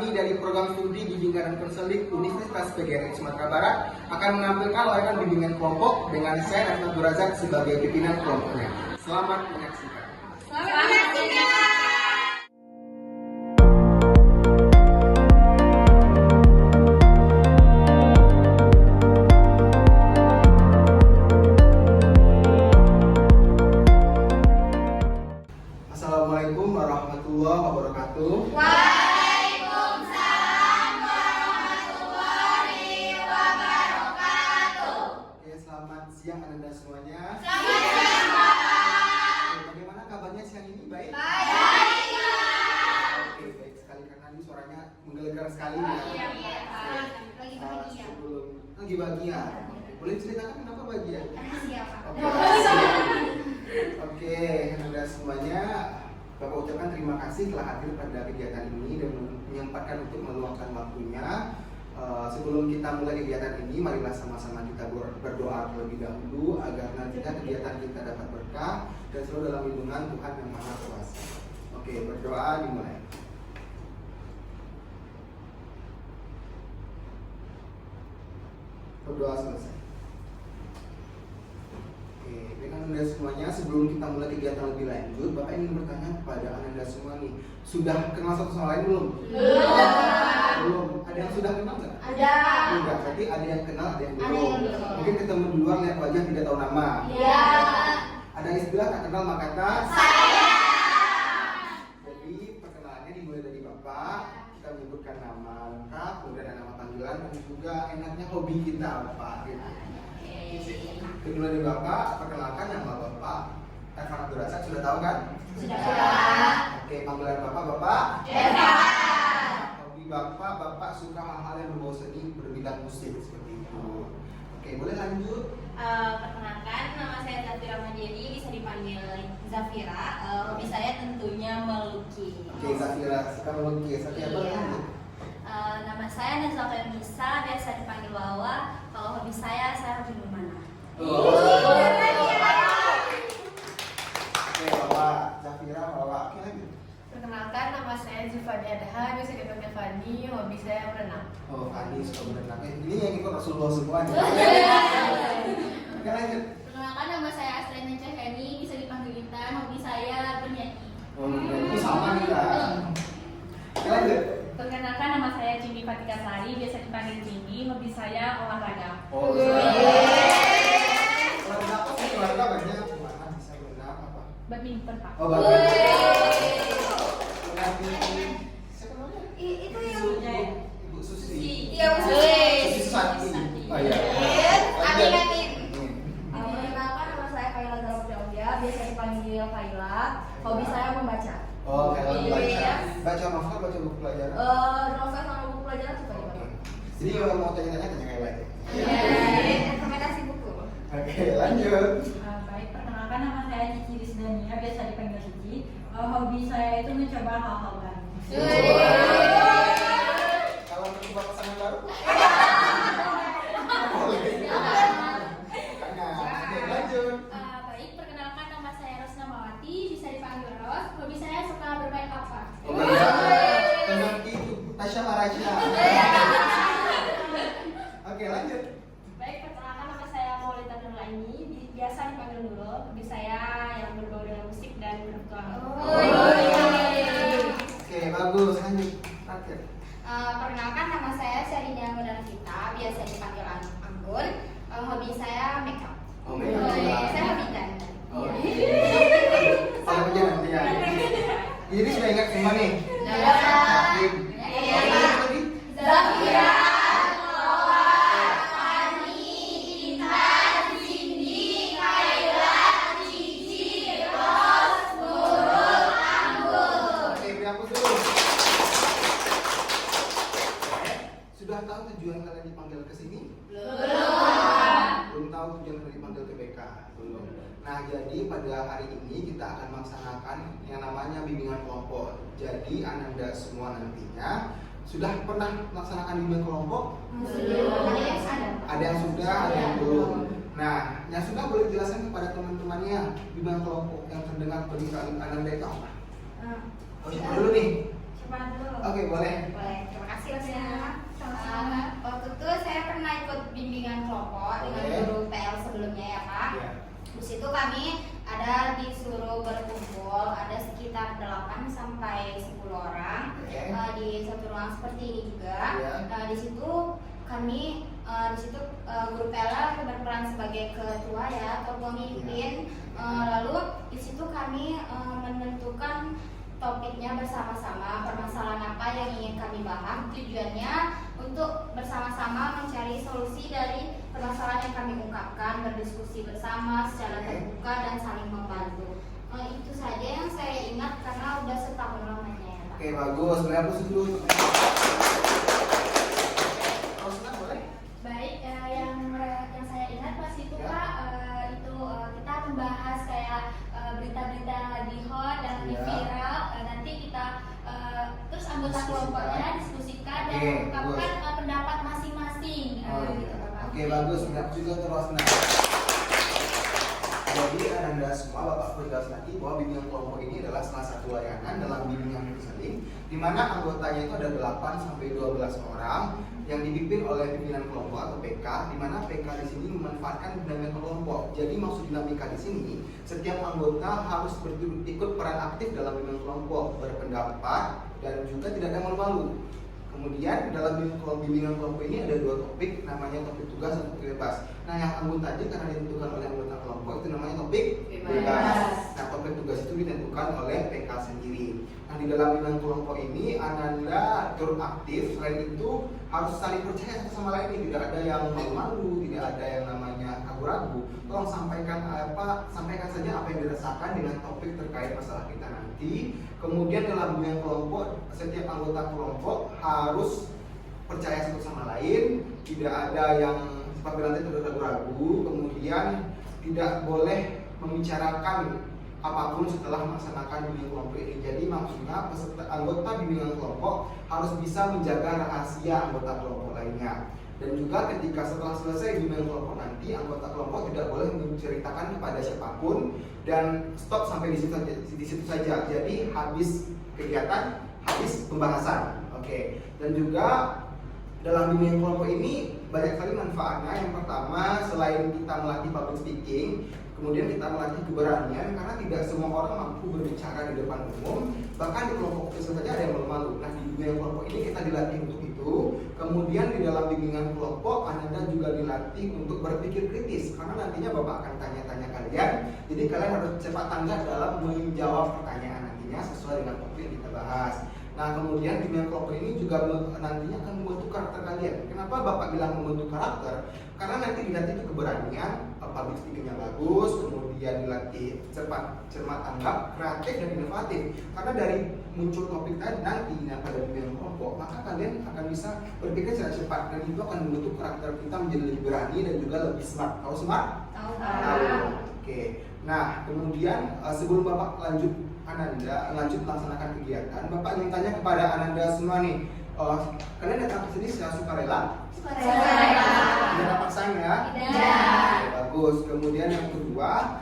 kami dari program studi bimbingan dan konseling Universitas PGRI Sumatera Barat akan menampilkan layanan bimbingan kelompok dengan saya Abdul Razak sebagai pimpinan kelompoknya. Selamat menyaksikan. Selamat menyaksikan. Assalamualaikum warahmatullahi wabarakatuh. Waalaikumsalam warahmatullahi wabarakatuh. Oke, selamat siang Anda semuanya. Selamat siang, Bapak. Bagaimana kabarnya siang ini? Baik? Baik. Oke, baik sekali karena ini suaranya menggelegar sekali. Iya, Ya. iya, Pak. Lagi bahagia. Lagi bahagia. Boleh ceritakan kenapa bahagia? Rahasia, Pak. Oke, Anda semuanya, Bapak ucapkan terima kasih telah hadir pada kegiatan ini dan menyempatkan untuk meluangkan waktunya. Sebelum kita mulai kegiatan ini, marilah sama-sama kita berdoa terlebih dahulu agar nantinya kegiatan kita dapat berkah dan selalu dalam lindungan Tuhan yang Maha Kuasa. Oke, berdoa dimulai. Berdoa selesai. Oke, dengan Anda semuanya, sebelum kita mulai kegiatan lebih lanjut, Bapak ingin bertanya kepada Anda semua nih, sudah kenal satu sama lain belum? Belum. Ada yang sudah kenal nggak? Ada. Enggak, berarti ada yang kenal, ada yang Ada belum. yang belum. Mungkin ketemu di luar lihat wajah tidak tahu nama. Iya. Ada istilah tak kenal maka tak. Saya. Jadi perkenalannya dimulai dari Bapak, kita menyebutkan nama lengkap, kemudian ada nama panggilan dan juga enaknya hobi kita apa gitu. Dimulai dari Bapak, perkenalkan nama Bapak Evan Abdul Razak, sudah tahu kan? Sudah. Oke, panggilan Bapak. Eva. Hobi Bapak suka hal-hal yang berbau seni, berbidang musik seperti itu. Oke, boleh lanjut? Perkenalkan, nama saya Zafira Madiani, bisa dipanggil Zafira. Hobi saya tentunya melukis. Oke, Zafira suka melukis. Oke, boleh Iya. lanjut? Nama saya Nazla Nisa, biasa dipanggil Wawa. Kalau hobi saya hobi memanah. Oke, Bapak Zafira, Bapak. Oke, lanjut. Perkenalkan, nama saya Zufani Adha, biasa dipanggil Fani, hobi saya berenang. Oh, Fani suka berenang. Ini yang ikut Rasulullah semua nih. Oke, lanjut. Perkenalkan, nama saya Astrena Cahyani, bisa dipanggil Intan. Hobi saya bernyanyi. Oh, itu sama nih, Kak. Oke, lanjut. Perkenalkan, nama saya Cindi Fatika Sari, biasa dipanggil Cindi. Hobi saya olahraga. Oh, olahraga apa sih? Olahraga banyak. Mana bisa berenang apa? Badminton, Pak. Oh, badminton. Siapa namanya? Itu yang Ibu Susi. Iya, Bu Susi. Susi Sati. Oh iya. Amin. Perkenalkan, nama saya Kaila Zalapjaudia, biasa dipanggil Kaila. Hobi saya membaca. Oh, kalau baca. Iya. Baca novel, baca buku pelajaran. Novel sama buku pelajaran suka Oke. dibaca. Jadi kalau mau tanya-tanya kayak aja. Rekomendasi buku. Oke, lanjut. Baik, perkenalkan, nama saya Cici Rizdania, biasa dipanggil Cici. Hobi saya itu mencoba hal-hal baru. Kalau mencoba pasangan baru? Boleh. Jangan. Oke, lanjut. Baik, perkenalkan, nama saya Rosna Mawati, bisa dipanggil Ros. Hobi saya suka bermain apa? Oh, tentang itu Tasya Marasya. Oke, lanjut. Baik, perkenalkan, nama saya Maulida Nurlaini, biasa dipanggil Nurul. Hobi saya yang berbau dengan musik dan berpetualang. Oke, bagus. Lanjut. Terakhir. Perkenalkan, nama saya Syarinia Munarvita, biasa dipanggil Anggun. Hobi saya makeup. Oh, makeup. Saya hobi dandan. Oh. Sama aja nanti ya. Ini sudah ingat semua nih. Iya. Yakin. Iya. Apa tadi? Zafira, Noah, Fani, Intan, Cindy, Kaila, Cici, Ros, Nurul, Anggun. Oke, beri hapus dulu. Sudah tahu tujuan kalian dipanggil ke sini? Belum tahu tujuan kalian dipanggil ke BK? Belum. Nah, jadi pada hari ini kita akan melaksanakan yang namanya bimbingan kelompok. Jadi Anda semua nantinya sudah pernah melaksanakan bimbingan kelompok? Ada yang sudah, ada yang belum. Nah, yang sudah boleh jelaskan kepada teman-temannya bimbingan kelompok yang terdengar bagi kalian Anda itu apa? Oh, siapa dulu nih? Coba dulu. Oke, boleh. Boleh, terima kasih Mas ya. Sama-sama. Waktu itu saya pernah ikut bimbingan kelompok dengan Oke. guru PL sebelumnya ya Pak. Ya. Di situ kami ada disuruh berkumpul, ada sekitar 8 sampai 10 orang Oke. di satu ruang seperti ini juga. Ya. Di situ kami guru PL berperan sebagai ketua ya atau pemimpin. Lalu di situ kami menentukan topiknya bersama-sama, permasalahan apa yang ingin kami bahas. Tujuannya untuk bersama-sama mencari solusi dari permasalahan yang kami ungkapkan, berdiskusi bersama secara terbuka dan saling membantu. Itu saja yang saya ingat karena udah setahun lamanya ya Pak. Oke, bagus. Boleh hapus dulu. Terus boleh? Baik, yang saya ingat pas itu Ya. Pak, kita membahas kayak berita-berita yang lagi hot, yang lagi Ya. viral. Nanti kita terus anggota Diskusikan. kelompoknya diskusikan dan Oke, mengungkapkan bagus. pendapat masing-masing. Oh, Gitu, iya. Bapak. Oke, bagus. Boleh hapus juga terus. Nah, jadi Anda semua Bapak perlu jelas lagi bahwa bimbingan kelompok ini adalah salah satu layanan dalam bimbingan konseling di mana anggotanya itu ada 8 sampai 12 orang yang dipimpin oleh pimpinan kelompok atau PK, di mana PK di sini memanfaatkan dinamika kelompok. Jadi maksud dinamika di sini, setiap anggota harus ikut peran aktif dalam bimbingan kelompok, berpendapat dan juga tidak ada malu-malu. Kemudian dalam bimbingan kelompok ini ada 2 topik, namanya topik tugas dan topik bebas. Nah, yang anggota aja karena ditentukan oleh anggota kelompok itu namanya topik bebas. Nah, topik tugas itu ditentukan oleh PK sendiri. Nah, di dalam bimbingan kelompok ini Ananda turut aktif. Selain itu harus saling percaya satu sama lain. Tidak ada yang malu-malu, tidak ada yang namanya ragu-ragu. Tolong sampaikan saja apa yang dirasakan dengan topik terkait masalah kita nanti. Kemudian dalam bimbingan kelompok, setiap anggota kelompok harus percaya satu sama lain, tidak ada yang seperti nanti tidak ragu-ragu. Kemudian tidak boleh membicarakan apapun setelah melaksanakan bimbingan kelompok ini. Jadi maksudnya anggota bimbingan kelompok harus bisa menjaga rahasia anggota kelompok lainnya. Dan juga ketika setelah selesai bimbingan kelompok nanti, anggota kelompok tidak boleh menceritakan kepada siapapun dan stop sampai di situ saja. Jadi habis kegiatan, habis pembahasan. Oke. Dan juga dalam bimbingan kelompok ini banyak sekali manfaatnya. Yang pertama, selain kita melatih public speaking, kemudian kita melatih keberanian karena tidak semua orang mampu berbicara di depan umum. Bahkan di kelompok kecil saja ada yang malu-malu. Nah, di bimbingan kelompok ini kita dilatih untuk itu. Kemudian di dalam bimbingan kelompok Anda juga dilatih untuk berpikir kritis karena nantinya Bapak akan tanya-tanya kalian. Jadi kalian harus cepat tanggap dalam menjawab pertanyaan nantinya sesuai dengan topik yang kita bahas. Nah, kemudian bimbingan kelompok ini juga nantinya akan membentuk karakter kalian. Kenapa Bapak bilang membentuk karakter? Karena nanti dilatih keberanian, public speaking-nya bagus, kemudian dilatih cermat tanggap, kreatif dan inovatif. Karena dari muncul topik tadi nanti pada bimbingan kelompok, maka kalian akan bisa berpikir secara cepat dan itu akan membentuk karakter kita menjadi lebih berani dan juga lebih smart. Tahu smart? Tahu. Oke. Nah, kemudian sebelum Bapak lanjut melaksanakan kegiatan, Bapak ingin tanya kepada Ananda semua nih, kalian datang ke sini secara sukarela? Sukarela. Tidak ada paksaan ya? Tidak. Oke, bagus. Kemudian yang kedua,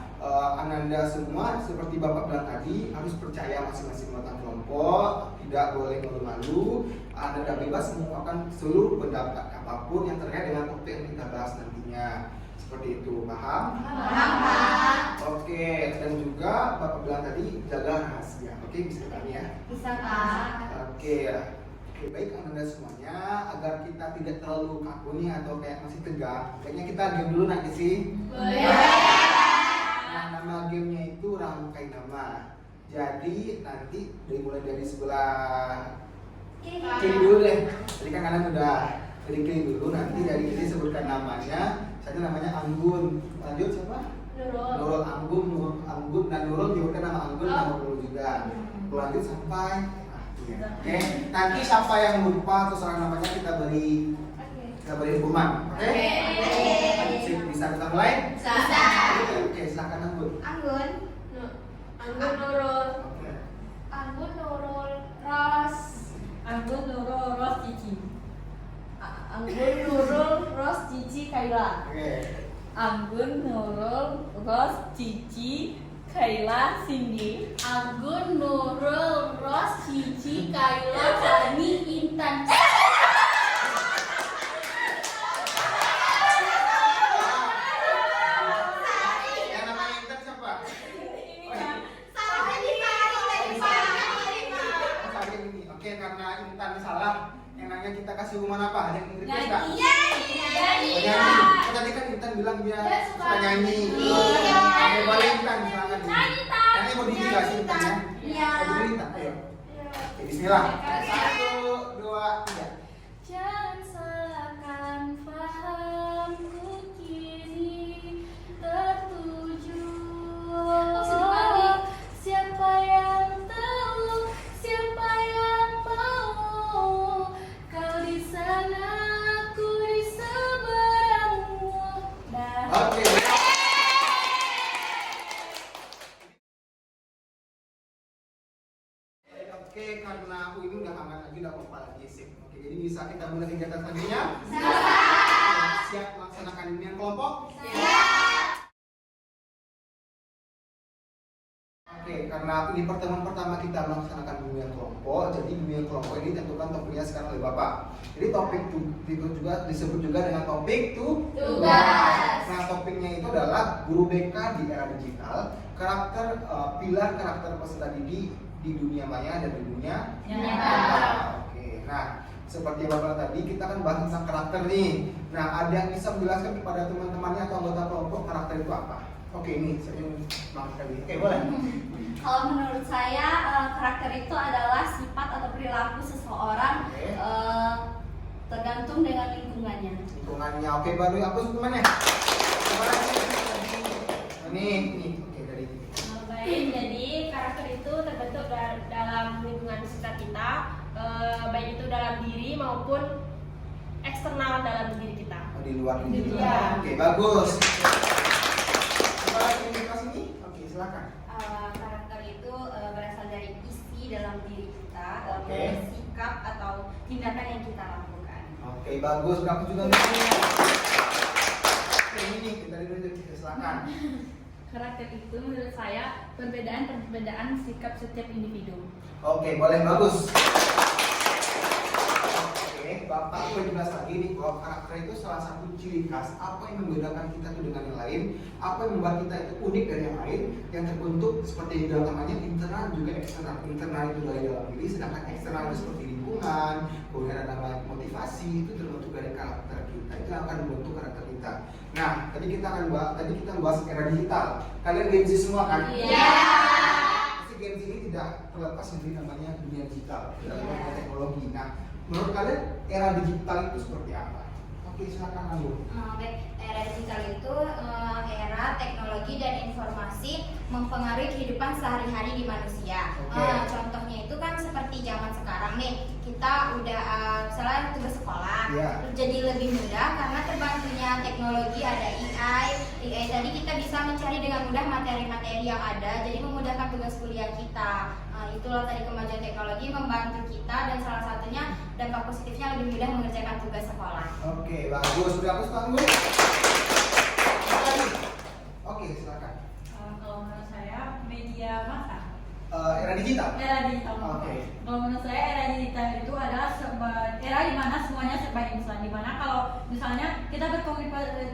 Ananda semua seperti Bapak bilang tadi harus percaya masing-masing anggota kelompok, tidak boleh malu-malu. Ananda bebas mengungkapkan seluruh pendapat apapun yang terkait dengan topik yang kita bahas nantinya. Seperti itu, paham? Paham, Pak. Oke, dan juga Bapak bilang tadi jaga rahasia. Oke, bisa kan ya? Bisa, Pak. Oke, baik Anda semuanya, agar kita tidak terlalu kaku nih atau kayak masih tegang, kayaknya kita game dulu nanti sih. Boleh. Nah, nama gamenya itu rangkai nama. Jadi nanti mulai dari sebelah kiri dulu deh. Jadi kan kalian udah dari kiri dulu, nanti dari kiri sebutkan namanya. Saya namanya Anggun. Lanjut siapa? Nurul. Anggun dan Nurul menyebutkan nama Anggun dan nama Nurul juga. Lanjut sampai Oke, nanti siapa yang lupa atau salah namanya kita beri hukuman. Oke? Bisa kita mulai? Bisa. Oke, silakan Anggun. Anggun. Anggun Nurul. Oke. Anggun Nurul Ros. Anggun Nurul Ros Cici. Anggun Nurul Ros Cici Kaila. Oke. Anggun Nurul Ros Cici Kaila, Cindy, Anggun, Nurul, Ros, Cici, Kaila, Fani, Intan. Yang namanya Intan siapa? Salah ini tadi Salah ini. Oke, karena Intan salah, yang nanya kita kasih hukuman apa? Ada yang request nggak? Nyanyi. Oh, nyanyi. Oh, tadi kan Intan bilang dia suka nyanyi. Iya. Oke, boleh Intan, silakan. Nanti mau dijelasin Intan ya. Iya. Mau dulu Intan, ayo. Oke, bismillah. 1, 2, 3. Jangan salahkan fahamku kini tertuju. Siapa yang tahu, siapa yang mau, kau di sana, aku di seberangmu. Oke. Oke, karena aku ini udah hangat lagi, udah apa lagi sih. Oke, jadi bisa kita mulai kegiatan selanjutnya. Siap melaksanakan bimbingan kelompok? Oke, karena ini pertemuan pertama kita melaksanakan bimbingan kelompok, jadi bimbingan kelompok ini tentukan topiknya sekarang oleh Bapak. Jadi topik itu juga disebut juga dengan topik Tugas. Nah, topiknya itu adalah guru BK di era digital, pilar karakter peserta didik di dunia maya dan di dunia nyata. Oke, nah seperti yang Bapak tadi kita kan bahas tentang karakter nih. Nah, ada yang bisa menjelaskan kepada teman-temannya atau anggota kelompok karakter itu apa? Oke, ini saya banget kali. Oke, boleh. Kalau menurut saya karakter itu adalah sifat atau perilaku seseorang Oke. tergantung dengan lingkungannya. Lingkungannya. Oke, baru aku temannya. Ini. Oke, dari ini. Baik, jadi karakter itu terbentuk dalam lingkungan sekitar kita, baik itu dalam diri maupun eksternal dalam diri kita. Oh, di luar ini. Iya. Oke, bagus. Coba lagi di kelas ini. Oke, silakan. Karakter itu berasal dari isi dalam diri kita, Oke. sikap atau tindakan yang kita lakukan. Oke, bagus. Aku juga nih. Oke, ini kita dulu silakan. Karakter itu menurut saya perbedaan sikap setiap individu. Oke, boleh, bagus. Oke, Bapak boleh jelas lagi nih bahwa karakter itu salah satu ciri khas apa yang membedakan kita itu dengan yang lain, apa yang membuat kita itu unik dari yang lain, yang terbentuk seperti di dalam namanya internal juga eksternal. Internal itu dari dalam diri, sedangkan eksternal itu seperti lingkungan, kemudian ada namanya motivasi, itu terbentuk dari karakter kita. Itu yang akan membentuk karakter kita. Nah, tadi kita bahas era digital. Kalian Gen Z semua kan? Iya. Pasti Gen Z ini tidak terlepas dari namanya dunia digital, dunia teknologi. Nah, menurut kalian era digital itu seperti apa? Oke, silakan Anggun. Baik, era digital itu era teknologi dan informasi mempengaruhi kehidupan sehari-hari di manusia. Oke. Contohnya itu kan seperti zaman sekarang nih, kita udah misalnya tugas sekolah, Iya. jadi lebih mudah karena terbantunya teknologi, ada AI tadi kita bisa mencari dengan mudah materi-materi yang ada, jadi memudahkan tugas kuliah kita. Itulah tadi kemajuan teknologi membantu kita dan salah satunya dampak positifnya lebih mudah mengerjakan tugas sekolah. Oke, bagus. Sudah hapus Pak Anggun? Apa lagi? Oke, silakan. Kalau menurut saya media massa. Era digital. Era digital. Oke. Kalau menurut saya era digital itu adalah era di mana semuanya serba instan. Di mana kalau misalnya kita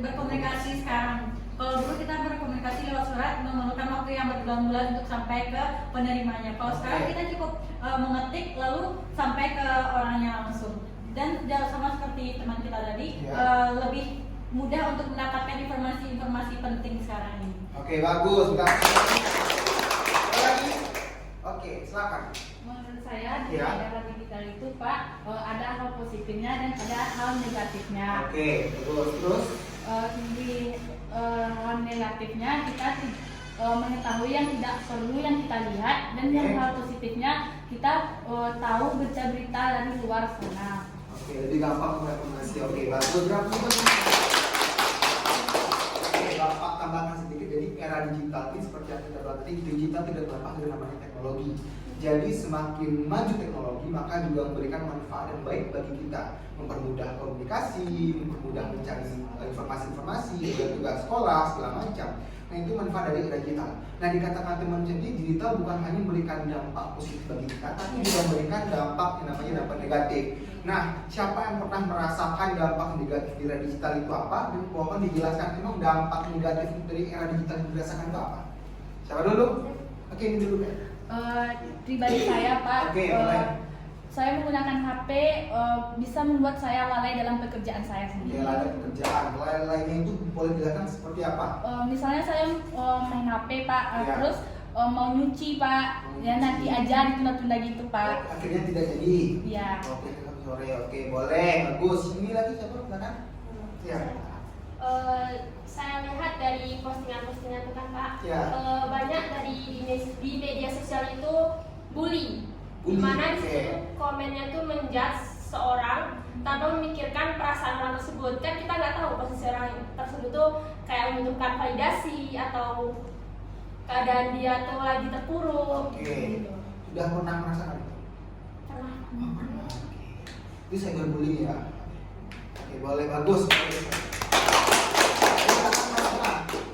berkomunikasi sekarang, kalau dulu kita berkomunikasi lewat surat memerlukan waktu yang berbulan-bulan untuk sampai ke penerimanya. Kalau sekarang kita cukup mengetik lalu sampai ke orangnya langsung. Dan sama seperti teman kita tadi, lebih mudah untuk mendapatkan informasi-informasi penting sekarang ini. Oke, bagus. Sudah. Apa lagi? Oke, silakan. Menurut saya di Ya. era digital itu Pak ada hal positifnya dan ada hal negatifnya. Oke, terus. Di hal negatifnya kita mengetahui yang tidak perlu yang kita lihat, dan yang hal positifnya kita tahu berita-berita dari luar sana. Oke, lebih gampang informasi. Oke, bagus. Berapa Oke, Bapak tambahkan sedikit. Jadi era digital ini seperti yang kita bilang tadi, digital tidak terlepas dari namanya teknologi. Jadi semakin maju teknologi maka juga memberikan manfaat yang baik bagi kita, mempermudah komunikasi, mempermudah mencari informasi-informasi, juga sekolah segala macam. Nah itu manfaat dari era digital. Nah dikatakan teman jadi digital bukan hanya memberikan dampak positif bagi kita, tapi juga memberikan dampak yang namanya dampak negatif. Nah siapa yang pernah merasakan dampak negatif di era digital itu apa? Dan mohon dijelaskan memang dampak negatif dari era digital yang dirasakan itu apa? Siapa dulu? Oke ini dulu kan. Pribadi saya Pak, Oke, mulai. saya menggunakan HP bisa membuat saya lalai dalam pekerjaan saya Ya sendiri. ada pekerjaan, lainnya itu boleh dijelaskan seperti apa? Misalnya saya main HP Pak, Ya. terus mau nyuci Pak, ya nanti aja ditunda-tunda gitu Pak. Akhirnya tidak jadi. Ya. Oke, sore, oke, boleh, bagus. Ini lagi siapa? Silakan. Ya. Saya lihat dari postingan-postingan itu kan Pak, Ya. banyak di media sosial itu bullying, Bullying, dimana di oke. situ komennya tuh menjudge seorang tanpa memikirkan perasaan orang tersebut. Kan kita nggak tahu posisi orang tersebut tuh kayak membutuhkan validasi atau keadaan dia tuh lagi terpuruk. Oke. Gitu. Sudah pernah merasakan itu? Pernah. Itu cyberbullying ya. Oke, boleh, bagus.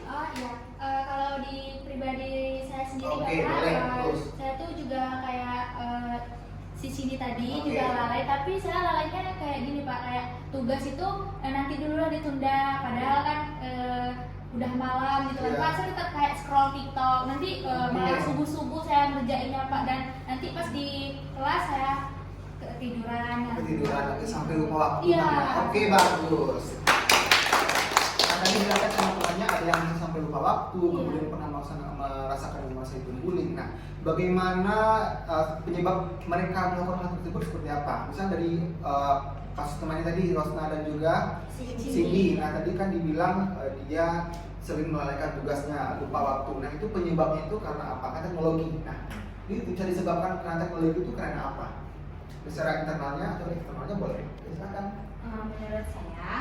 Oh iya, kalau di pribadi saya sendiri Oke, Bapak, boleh, terus. saya tuh juga kayak si Cindy tadi Oke. juga lalai, tapi saya lalainya kayak gini Pak, kayak tugas itu nanti dulu lah ditunda, padahal kan udah malam gitu kan Iya. Pak, saya tetap kayak scroll TikTok, nanti malah Oke. subuh-subuh saya ngerjainnya Pak, dan nanti pas di kelas saya ketiduran. Ketiduran, oke, sampai lupa waktu. Iya. Oke, bagus. Nah, tadi dijelaskan teman-temannya ada yang bisa sampai lupa waktu, Iya. kemudian pernah merasakan masa itu bullying. Nah, bagaimana penyebab mereka melakukan hal tersebut seperti apa? Misalnya dari kasus temannya tadi, Rosna dan juga Cindy. Nah, tadi kan dibilang dia sering melalaikan tugasnya, lupa waktu. Nah, itu penyebabnya itu karena apa? Karena teknologi. Nah, ini bisa disebabkan karena teknologi itu karena apa? Secara internalnya atau eksternalnya boleh. Silakan. Menurut saya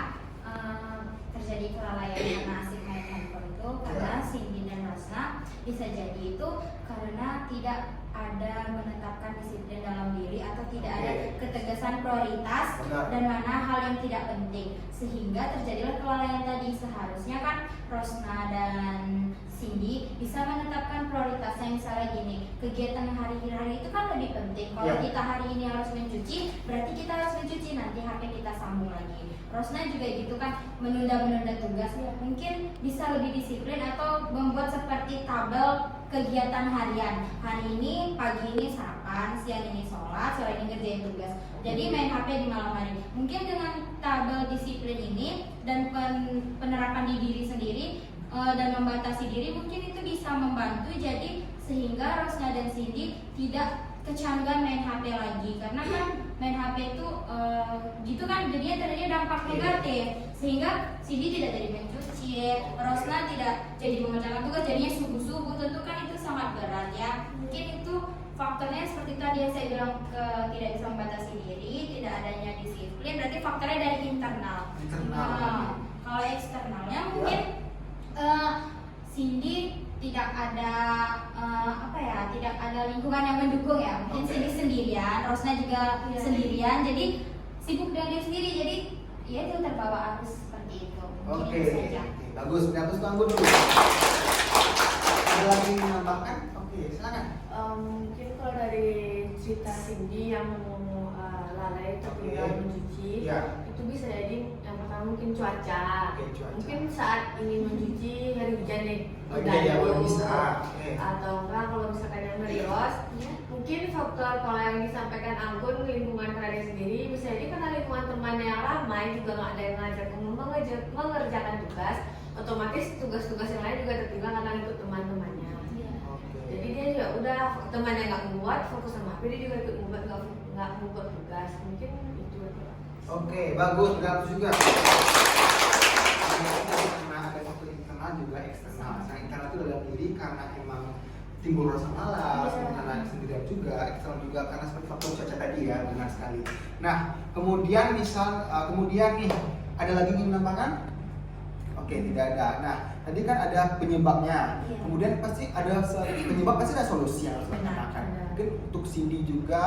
terjadi kelalaian karena asik main handphone itu karena Ya. Cindy dan Rosna bisa jadi itu karena tidak ada menetapkan disiplin dalam diri atau tidak ada Oke. ketegasan prioritas Benar. dan mana hal yang tidak penting sehingga terjadilah kelalaian tadi. Seharusnya kan Rosna dan Cindy bisa menetapkan prioritasnya, misalnya gini, kegiatan hari-hari itu kan lebih penting. Kalau Ya. kita hari ini harus mencuci, berarti kita harus mencuci, nanti HP kita sambung lagi. Rosna juga gitu kan, menunda-menunda tugas, mungkin bisa lebih disiplin atau membuat seperti tabel kegiatan harian. Hari ini, pagi ini sarapan, siang ini sholat, sore ini ngerjain tugas. Jadi main HP di malam hari. Mungkin dengan tabel disiplin ini dan penerapan di diri sendiri dan membatasi diri, mungkin itu bisa membantu jadi sehingga Rosna dan Cindy tidak kecanggan main HP lagi, karena kan main HP itu gitu kan jadinya dampak negatif, sehingga Cindy tidak jadi mencuci, Rosna tidak jadi mengerjakan tugas, jadinya subuh-subuh, tentu kan itu sangat berat ya. Mungkin itu faktornya seperti tadi yang saya bilang, tidak bisa membatasi diri, tidak adanya disiplin, berarti faktornya dari internal. Nah, kalau eksternalnya mungkin Cindy tidak ada tidak ada lingkungan yang mendukung ya, mungkin Oke. Cindy sendirian, Rosna juga Iya. sendirian, jadi sibuk dengan diri sendiri, jadi ya itu terbawa arus seperti itu. Mungkin Oke, itu saja. bagus. Dihapus tangguh dulu. Ada lagi yang menambahkan? Oke, silakan. Mungkin kalau dari cerita Cindy yang lalai tertinggal Oke. mencuci, Ya. itu bisa jadi yang pertama mungkin cuaca. Oke, cuaca. Mungkin saat ingin mencuci hari hujan nih, Oke, ya belum bisa. Oke. atau enggak kalau misalkan yang merios, Ya. mungkin faktor kalau yang disampaikan Anggun lingkungan karya sendiri bisa jadi karena lingkungan temannya yang ramai juga nggak ada yang ngajak mengerjakan tugas, otomatis tugas-tugas yang lain juga tertinggal karena ikut teman-temannya. Oke. Jadi dia ya udah temannya nggak membuat, fokus sama HP, dia juga ikut membuat, nggak membuat tugas. Mungkin itu aja. Oke, bagus. Dihapus juga. Karena ada faktor internal juga eksternal. Nah, internal itu dalam diri karena emang timbul rasa malas, karena sendirian juga, eksternal juga karena seperti faktor cuaca tadi ya, benar sekali. Nah, kemudian kemudian nih ada lagi yang menambahkan? Oke, tidak ada. Nah, tadi kan ada penyebabnya. Iya. Kemudian pasti ada penyebab, pasti ada solusi yang harus Benar, digunakan. benar. Mungkin untuk Cindy juga,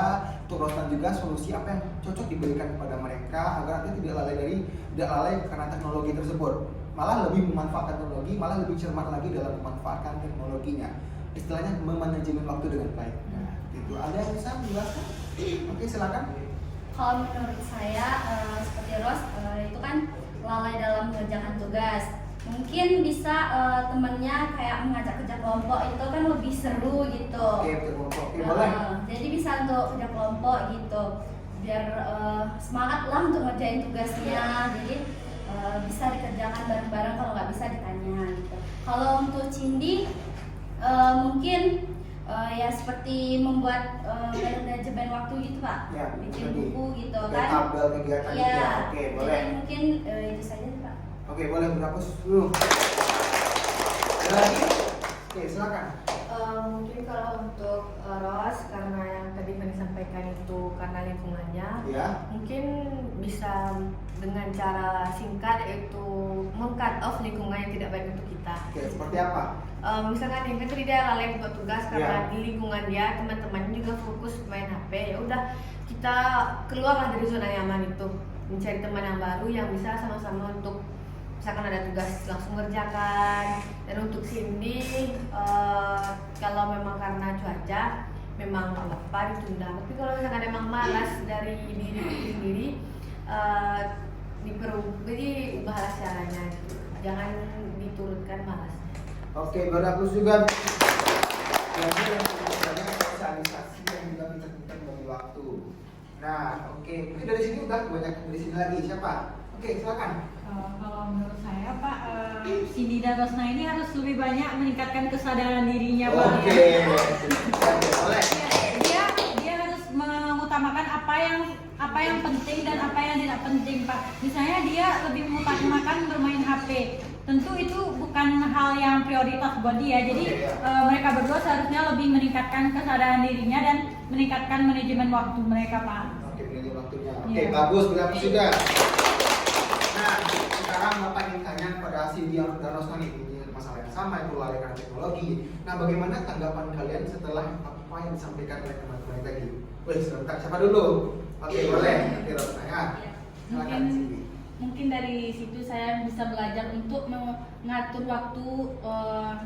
untuk Rostan juga, solusi apa yang cocok diberikan kepada mereka agar nanti tidak lalai karena teknologi tersebut. malah lebih memanfaatkan teknologi, malah lebih cermat lagi dalam memanfaatkan teknologinya. Istilahnya memanajemen waktu dengan baik. Nah, gitu. Ada yang bisa menjelaskan? Oke, silakan. Kalau menurut saya seperti Ros itu kan lalai dalam mengerjakan tugas. Mungkin bisa temennya kayak mengajak kerja kelompok itu kan lebih seru gitu. Oke, kelompok. Oke, boleh. Jadi bisa untuk kerja kelompok gitu. Biar semangat lah untuk ngerjain tugasnya. Jadi bisa dikerjakan bareng-bareng, kalau nggak bisa ditanya gitu. Kalau untuk Cindy mungkin ya seperti membuat manajemen waktu gitu Pak, Ya, bikin jadi buku gitu ada kan. tabel kegiatan Ya, ya. Oke, boleh. jadi mungkin itu saja Pak. Oke, boleh berhapus dulu. Ada lagi? Oke, silakan. Mungkin kalau untuk Ros, karena yang tadi Fanny sampaikan itu karena lingkungannya, Ya. mungkin bisa dengan cara singkat yaitu meng-cut off lingkungan yang tidak baik untuk kita. Oke, seperti apa? Misalkan yang tadi dia lalai buat tugas karena Ya. di lingkungan dia teman-temannya juga fokus main HP, ya udah kita keluarlah dari zona nyaman itu, mencari teman yang baru yang bisa sama-sama untuk misalkan ada tugas langsung ngerjakan. Dan untuk Cindy kalau memang karena cuaca memang nggak apa ditunda, tapi kalau misalkan memang malas dari diri sendiri jadi ubahlah caranya gitu. Jangan diturunkan malasnya. Oke, berhapus juga. Jadi yang banyak sosialisasi yang juga pintar-pintar membagi waktu. Nah, oke, mungkin dari sini udah banyak dari sini lagi. Siapa? Oke, silakan. Kalau menurut saya Pak, Cindy dan Rosna ini harus lebih banyak meningkatkan kesadaran dirinya Pak. Oke, boleh. Dia harus mengutamakan apa yang penting dan apa yang tidak penting Pak. Misalnya dia lebih mengutamakan bermain HP. Tentu itu bukan hal yang prioritas buat dia. Jadi mereka berdua seharusnya lebih meningkatkan kesadaran dirinya dan meningkatkan manajemen waktu mereka Pak. Oke, pilih waktunya. Oke, Iya. bagus, berhapus juga. Nah, sekarang Bapak ingin tanya pada Cindy dan Rosna nih, ini masalah yang sama, itu lalai karena teknologi. Nah, bagaimana tanggapan kalian setelah apa yang disampaikan oleh teman-teman tadi? Wih, sebentar, siapa dulu? Oke, boleh. Oke, Rosna ya. Silakan, Cindy. Mungkin dari situ saya bisa belajar untuk mengatur waktu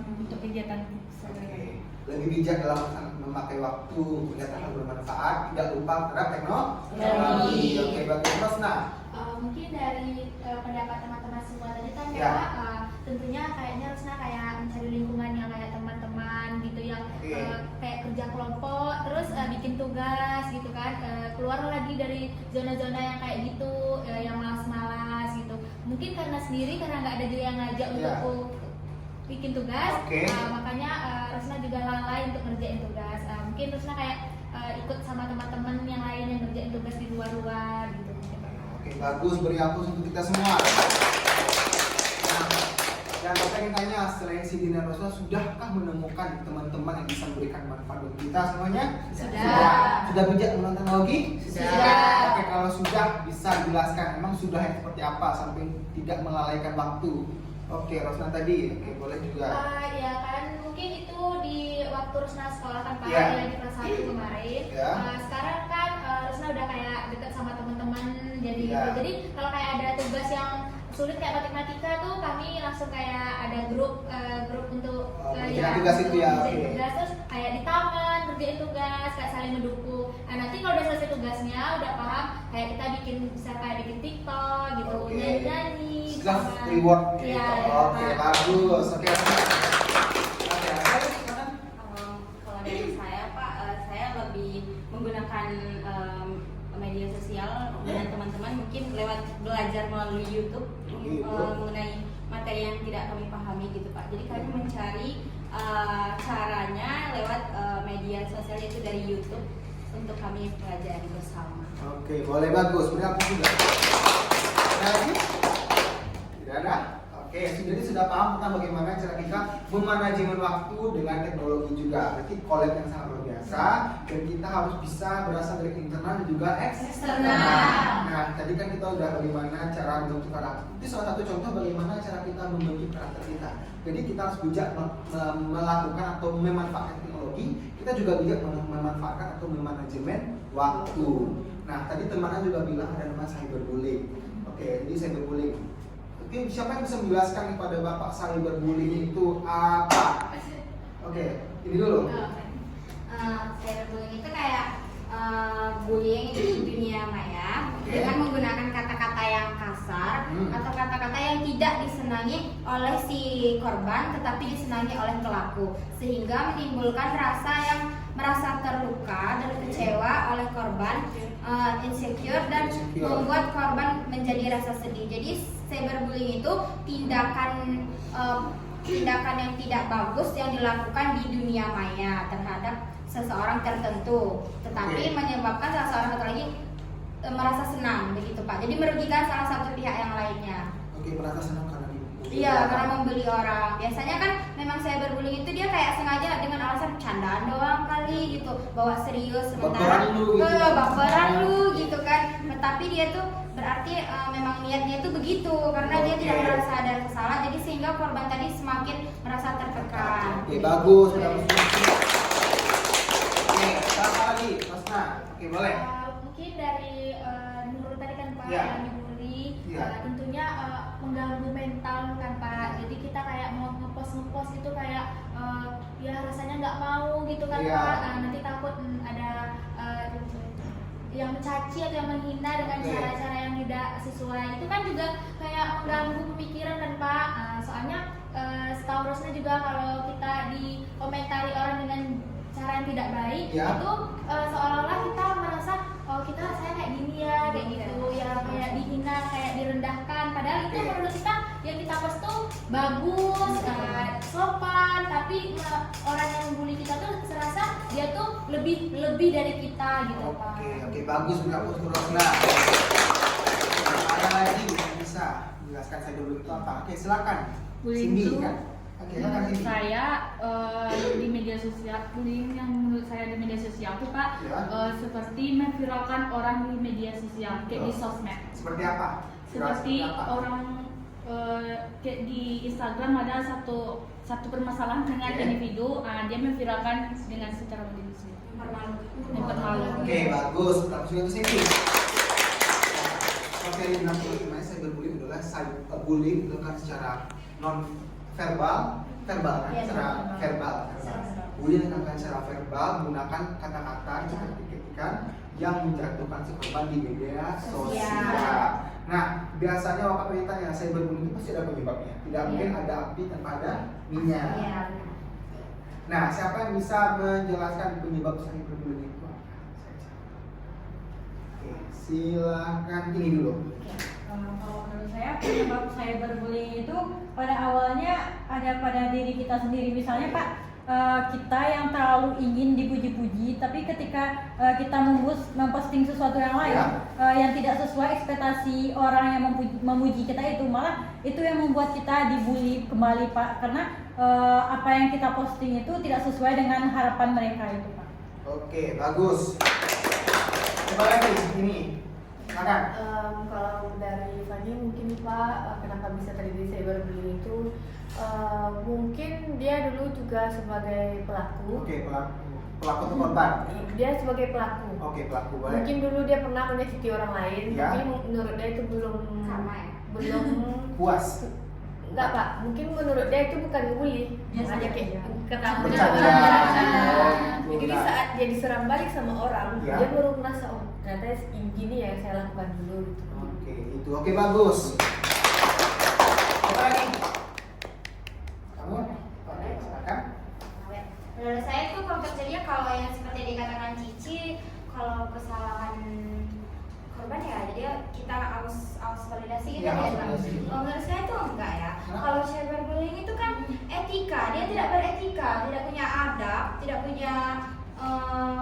untuk kegiatan Oke, lebih bijak dalam memakai waktu, kegiatan yang bermanfaat, tidak lupa terhadap teknologi. Oke, bagus Rosna. Mungkin dari pendapat teman-teman semua tadi kan Ya. tentunya kayaknya Rosna kayak mencari lingkungan yang kayak teman-teman gitu yang Oke. kayak kerja kelompok, terus bikin tugas gitu kan, keluar lagi dari zona-zona yang kayak gitu, yang malas-malas gitu. Mungkin karena sendiri, karena nggak ada juga yang ngajak Ya. untuk bikin tugas, Oke. makanya Rosna juga lalai untuk ngerjain tugas. Mungkin Rosna kayak ikut sama teman-teman yang lain yang ngerjain tugas di luar-luar gitu. Oke, bagus, beri hapus untuk kita semua. Nah, yang Bapak ingin tanya, selain Cindy dan Rosna, sudahkah menemukan teman-teman yang bisa memberikan manfaat buat kita semuanya? Sudah. Sudah bijak menggunakan teknologi? Sudah. Oke, kalau sudah, bisa jelaskan emang sudah yang seperti apa sampai tidak melalaikan waktu? Oke, Rosna tadi, oke, boleh juga. Ya kan, mungkin itu di waktu Rosna sekolah kan Pak, Ya. yang di kelas 1 kemarin. Ya. Sekarang kan Rosna udah kayak deket sama teman-teman, jadi Ya. gitu. Jadi kalau kayak ada tugas yang sulit kayak matematika tuh, kami langsung kayak ada grup untuk mengerjakan tugas itu ya, ngerjain oke. tugas, terus kayak di taman ngerjain tugas, kayak saling mendukung. Nah, nanti kalau udah selesai tugasnya, udah paham, kayak kita bisa kayak bikin TikTok gitu, Oke. nyanyi-nyanyi. Self sama- reward gitu. Iya, Oke, Pak. bagus. Oke, Oke, ada silakan. Kalau dari saya Pak, saya lebih menggunakan media sosial dengan teman-teman, mungkin lewat belajar melalui YouTube mengenai materi yang tidak kami pahami gitu Pak. Jadi kami mencari caranya lewat media sosial, yaitu dari YouTube, untuk kami pelajari bersama. Oke, boleh, bagus. Beri hapus juga. Ada lagi? Tidak ada? Oke, jadi sudah paham tentang bagaimana cara kita memanajemen waktu dengan teknologi juga. Berarti collab yang sangat luar biasa, dan kita harus bisa berasal dari internal dan juga eksternal. Nah, tadi kan kita udah bagaimana cara membentuk karakter. Itu salah satu contoh bagaimana cara kita membentuk karakter kita. Jadi kita harus bijak melakukan atau memanfaatkan teknologi. Kita juga bijak memanfaatkan atau memanajemen waktu. Nah, tadi teman juga bilang ada nama cyberbullying. Oke, ini cyberbullying. Oke, siapa yang bisa menjelaskan kepada Bapak cyberbullying itu apa? Oke, ini dulu. Cyberbullying itu kayak bullying itu di dunia maya dengan menggunakan kata-kata yang kasar atau kata-kata yang tidak disenangi oleh si korban tetapi disenangi oleh pelaku, sehingga menimbulkan rasa yang merasa terluka dan kecewa oleh korban, insecure dan membuat korban menjadi rasa sedih. Jadi cyberbullying itu tindakan yang tidak bagus yang dilakukan di dunia maya terhadap seseorang tertentu, tetapi menyebabkan salah seorang satu lagi merasa senang begitu Pak. Jadi merugikan salah satu pihak yang lainnya. Oke, merasa senang karena dibully. Iya, karena membuli orang. Biasanya kan memang cyberbullying itu dia kayak sengaja dengan alasan bercandaan doang kali gitu, bawa serius sementara baperan lu gitu kan. Tetapi dia tuh berarti memang niatnya itu begitu karena dia tidak merasa ada kesalahan, jadi sehingga korban tadi semakin merasa tertekan. Oke, bagus. Oke, apa lagi, Mas Na? Oke, boleh. Mungkin dari Nurul tadi kan Pak Ya. yang dibully, Ya. tentunya mengganggu mental kan Pak. Jadi kita kayak mau ngepost itu kayak ya rasanya nggak mau gitu kan Ya. Pak. Nanti takut ada yang mencaci atau yang menghina dengan cara-cara yang tidak sesuai. Itu kan juga kayak mengganggu pemikiran kan Pak. Soalnya setahu Rosna juga kalau kita dikomentari orang dengan cara yang tidak baik, itu seolah-olah kita merasa oh kita rasanya kayak gini ya, kayak gitu ya, kayak dihina, kayak direndahkan. Padahal itu menurut kita yang kita post tuh bagus, sopan, tapi orang yang membuli kita tuh serasa dia tuh lebih dari kita gitu Pak. Oke, bagus Mbak Rosna. Ada lagi yang bisa menjelaskan cyberbullying itu apa? Oke, silakan. Bullying Cindy, itu kan? Oke, silakan menurut Cindy. saya di media sosial, bullying yang menurut saya di media sosial tuh Pak seperti memviralkan orang di media sosial kayak di sosmed. Seperti apa? Seperti orang kayak di Instagram ada satu permasalahan dengan individu, dia memviralkan dengan secara media sosial. Mempermalukan. Oke, bagus. Bagus itu Cindy. Oke, yang namanya cyberbullying adalah cyberbullying dilakukan secara non verbal kan? Secara verbal. Bullying dilakukan secara verbal menggunakan kata-kata kritikan yang menjatuhkan si korban di media sosial. Nah, biasanya Bapak beritanya cyberbullying itu pasti ada penyebabnya. Tidak mungkin ada api tanpa ada minyak. Nah, siapa yang bisa menjelaskan penyebab cyberbullying itu apa? Oke, silakan ini dulu. Kalau menurut saya penyebab cyberbullying itu pada awalnya ada pada diri kita sendiri. Misalnya Pak, kita yang terlalu ingin dipuji-puji, tapi ketika kita memposting sesuatu yang lain yang tidak sesuai ekspektasi orang yang memuji kita, itu malah itu yang membuat kita dibully kembali Pak, karena apa yang kita posting itu tidak sesuai dengan harapan mereka itu Pak. Oke, bagus. Coba lagi ini. Silakan. Kalau dari Fadi mungkin Pak, kenapa bisa terjadi cyberbullying itu mungkin dia dulu juga sebagai pelaku. Oke, pelaku itu korban. Dia sebagai pelaku. Oke, pelaku boleh. Mungkin dulu dia pernah menyakiti orang lain, tapi menurut dia itu belum puas. Enggak Pak, mungkin menurut dia itu bukan bully, hanya kayak Bercanda. Jadi saat dia diserang balik sama orang, dia baru merasa oh ternyata gini ya yang saya lakukan dulu gitu. Oke, itu oke bagus. Apa lagi? Kamu? Oke, silakan. Menurut saya itu kalau terjadinya kalau yang seperti dikatakan Cici, kalau kesalahan korban ya, jadi kita harus validasi gitu Ya, ya. validasi. Menurut saya itu enggak ya. Kenapa? Kalau cyberbullying itu kan etika, dia tidak beretika, tidak punya adab, tidak punya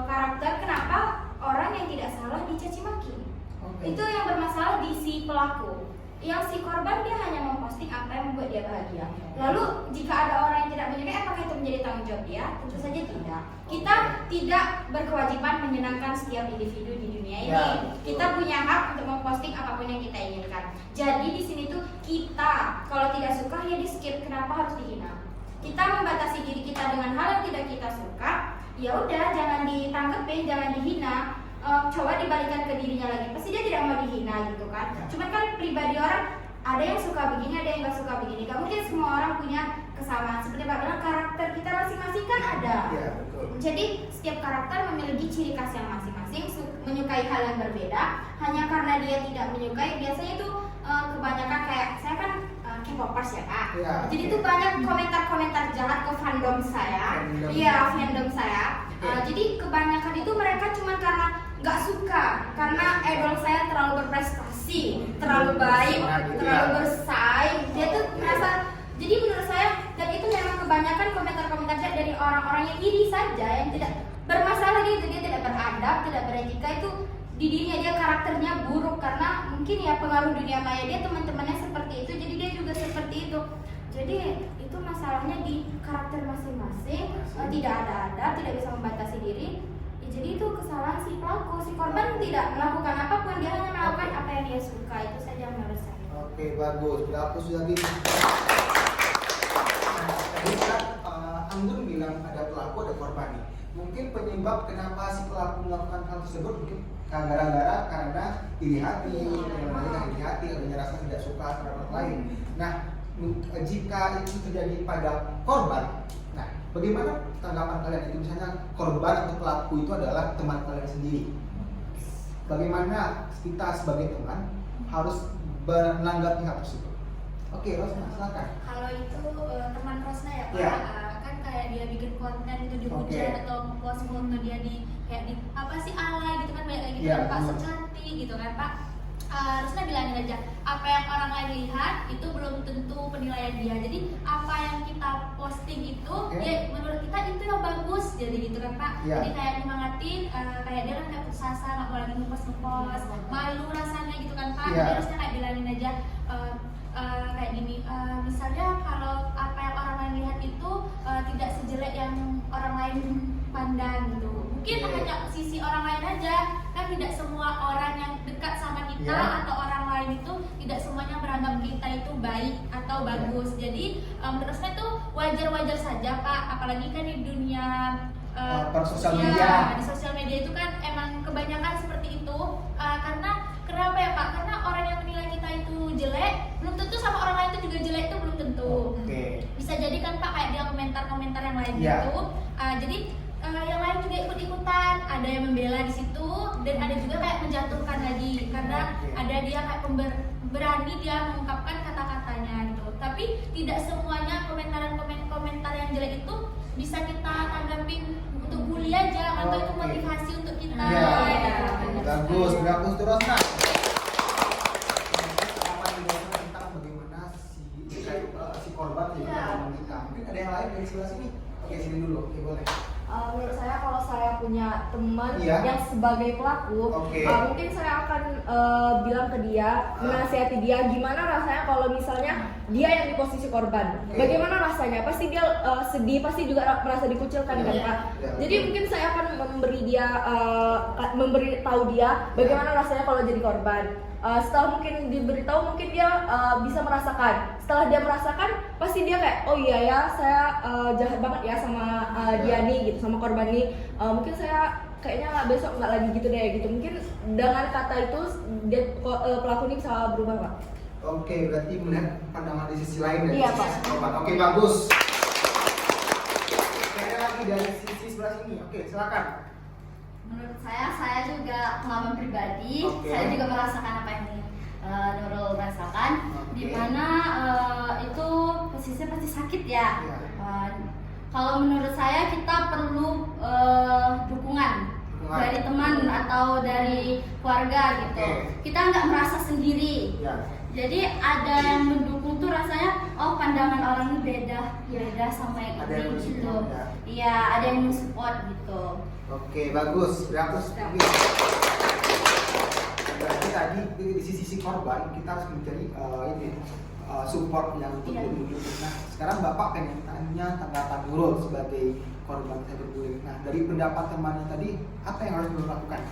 karakter. Kenapa orang yang tidak salah dicaci maki? Itu yang bermasalah di si pelaku. Yang si korban dia hanya memposting apa yang membuat dia bahagia. Lalu jika ada orang yang tidak menyukai, apakah itu menjadi tanggung jawab dia? Tentu saja tidak. Kita tidak berkewajiban menyenangkan setiap individu di dunia ini. Kita punya hak untuk memposting apapun yang kita inginkan. Jadi di sini tuh kita kalau tidak suka ya di skip. Kenapa harus dihina? Kita membatasi diri kita dengan hal yang tidak kita suka. Ya udah, jangan ditanggepin, jangan dihina. Coba dibalikan ke dirinya lagi, pasti dia tidak mau dihina gitu kan. Cuman kan pribadi orang ada yang suka begini, ada yang nggak suka begini. Gak mungkin semua orang punya kesamaan. Seperti Pak bilang, karakter kita masing-masing kan ada. Iya, betul. Jadi setiap karakter memiliki ciri khas yang masing-masing, menyukai hal yang berbeda. Hanya karena dia tidak menyukai, biasanya itu kebanyakan kayak saya kan K-popers ya Kak. Iya. Jadi itu banyak komentar-komentar jahat ke fandom saya. Fandom. Iya, fandom saya. Jadi kebanyakan itu mereka cuma karena nggak suka, karena idol saya terlalu berprestasi, terlalu baik, terlalu bersaing. Dia tuh merasa. Jadi menurut saya, dan itu memang kebanyakan komentar-komentar jahat dari orang-orang yang iri saja, yang tidak bermasalah, dia tidak beradab, tidak beretika. Itu di dirinya dia karakternya buruk karena mungkin ya pengaruh dunia maya dia, teman-temannya seperti itu, jadi dia juga seperti itu. Jadi itu masalahnya di karakter masing-masing, tidak ada adab, tidak bisa membatasi diri. Ya, jadi itu kesalahan si pelaku, si korban tidak melakukan apapun, dia hanya melakukan apa yang dia suka. Itu saja menurut saya. Oke, bagus. Berapa sudah gitu? Tadi kan Anggun bilang ada pelaku, ada korban nih. Mungkin penyebab kenapa si pelaku melakukan hal tersebut mungkin gara-gara karena iri hati, adanya rasa tidak suka terhadap orang lain. Nah, jika itu terjadi pada korban, nah bagaimana tanggapan kalian? Itu misalnya korban atau pelaku itu adalah teman kalian sendiri. Bagaimana kita sebagai teman harus menanggapi hal tersebut? Oke, Rosna, silakan. Kalau itu teman Rosna ya Pak, Iya. Kan kayak dia bikin konten itu dihujat atau post foto dia di kayak di apa sih alay gitu kan, banyak kayak gitu Iya, kan Pak, betul. secantik gitu kan Pak. Rosna bilangin aja, apa yang orang lain lihat itu belum tentu penilaian dia. Jadi apa yang kita posting itu, ya menurut kita itu yang bagus, jadi gitu kan Pak. Iya. Jadi kayak nyemangatin, kayak dia kan kayak putus asa, nggak mau lagi ngepost, malu rasanya gitu kan Pak. Iya. Jadi Rosna kayak bilangin aja. Kayak gini, misalnya kalau apa yang orang lain lihat itu tidak sejelek yang orang lain pandang gitu. Mungkin hanya sisi orang lain aja, kan tidak semua orang yang dekat sama kita atau orang lain itu tidak semuanya beranggap kita itu baik atau bagus. Jadi menurut saya itu wajar-wajar saja Pak, apalagi kan di dunia sosial media. di sosial media itu kan emang kebanyakan seperti itu. Karena kenapa ya Pak? Karena orang yang menilai kita itu jelek, belum tentu sama orang lain itu juga jelek, itu belum tentu. Bisa jadi kan Pak kayak dia komentar-komentar yang lain gitu. Jadi yang lain juga ikut-ikutan, ada yang membela di situ, dan ada juga kayak menjatuhkan lagi karena ada dia kayak berani dia mengungkapkan kata-katanya gitu. Tapi tidak semuanya komentar yang jelek itu bisa kita tanggapin untuk bully aja, atau itu motivasi untuk kita. Bagus tuh Rosna. Tentang bagaimana si korban juga teman kita. Mungkin ada yang lain dari sebelah sini. Oke, sini dulu. Oke, boleh. Menurut saya kalau saya punya teman Iya. yang sebagai pelaku, Oke. mungkin saya akan bilang ke dia, menasihati dia gimana rasanya kalau misalnya dia yang di posisi korban. Oke. Bagaimana rasanya? Pasti dia sedih, pasti juga merasa dikucilkan kan Iya. Pak. Iya. Jadi mungkin saya akan memberi tahu dia bagaimana rasanya kalau jadi korban. Setelah mungkin diberitahu, mungkin dia bisa merasakan. Setelah dia merasakan, pasti dia kayak, oh iya ya, saya jahat banget ya sama dia nih gitu, sama korban nih. Mungkin saya kayaknya besok nggak lagi gitu deh gitu. Mungkin dengan kata itu dia pelaku ini bisa berubah Pak. Oke, berarti melihat pandangan di sisi lain dari Iya, sisi Pak. korban. Oke, bagus. Oke, ada lagi dari sisi sebelah sini. Oke, silakan. Menurut saya juga pengalaman pribadi, Oke. saya juga merasakan apa yang Nurul rasakan, Oke. dimana itu posisinya pasti sakit ya. Iya. Kalau menurut saya kita perlu dukungan dari teman atau dari keluarga gitu. Oke. Kita nggak merasa sendiri. Ya. Jadi ada yang mendukung tuh rasanya, oh pandangan orang ini beda sama yang Ada yang ini gitu. mensupport, ya. Iya, ada yang mensupport gitu. Oke, bagus. Berapa berarti tadi di sisi korban kita harus mencari support yang untuk dulu. Nah, sekarang Bapak pengen tanya tanggapan Nurul sebagai korban cyberbullying. Nah, dari pendapat temannya tadi, apa yang harus Nurul lakukan?